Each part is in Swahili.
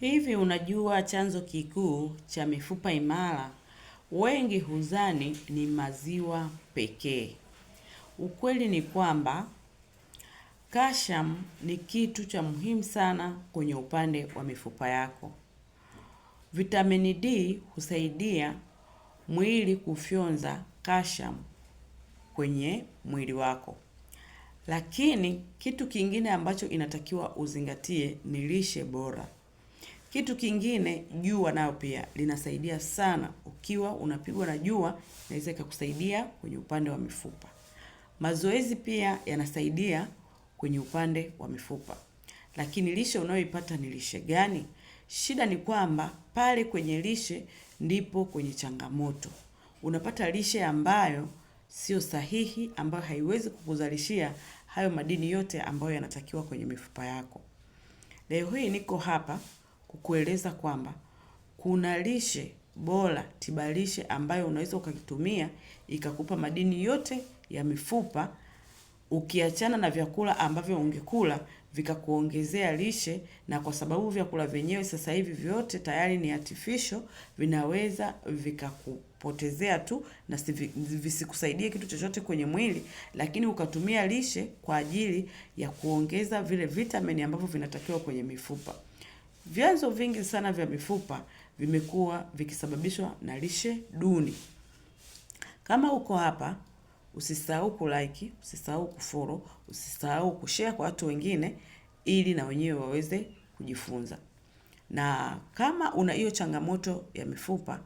Hivi unajua chanzo kikuu cha mifupa imara? Wengi huzani ni maziwa pekee. Ukweli ni kwamba calcium ni kitu cha muhimu sana kwenye upande wa mifupa yako. Vitamini D husaidia mwili kufyonza calcium kwenye mwili wako. Lakini kitu kingine ambacho inatakiwa uzingatie ni lishe bora. Kitu kingine, jua nayo pia linasaidia sana. Ukiwa unapigwa na jua, inaweza ikakusaidia kwenye upande wa mifupa. Mazoezi pia yanasaidia kwenye upande wa mifupa. Lakini lishe unayoipata ni lishe gani? Shida ni kwamba pale kwenye lishe ndipo kwenye changamoto. Unapata lishe ambayo sio sahihi, ambayo haiwezi kukuzalishia hayo madini yote ambayo yanatakiwa kwenye mifupa yako. Leo hii niko hapa kukueleza kwamba kuna lishe bora, tiba lishe ambayo unaweza ukakitumia ikakupa madini yote ya mifupa, ukiachana na vyakula ambavyo ungekula vikakuongezea lishe. Na kwa sababu vyakula vyenyewe sasa hivi vyote tayari ni artificial, vinaweza vikakupotezea tu na visikusaidie kitu chochote kwenye mwili, lakini ukatumia lishe kwa ajili ya kuongeza vile vitamini ambavyo vinatakiwa kwenye mifupa. Vyanzo vingi sana vya mifupa vimekuwa vikisababishwa na lishe duni. Kama uko hapa, usisahau kulike, usisahau kufollow, usisahau kushare kwa watu wengine ili na wenyewe waweze kujifunza. Na kama una hiyo changamoto ya mifupa,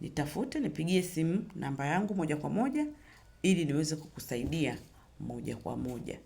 nitafute, nipigie simu namba yangu moja kwa moja ili niweze kukusaidia moja kwa moja.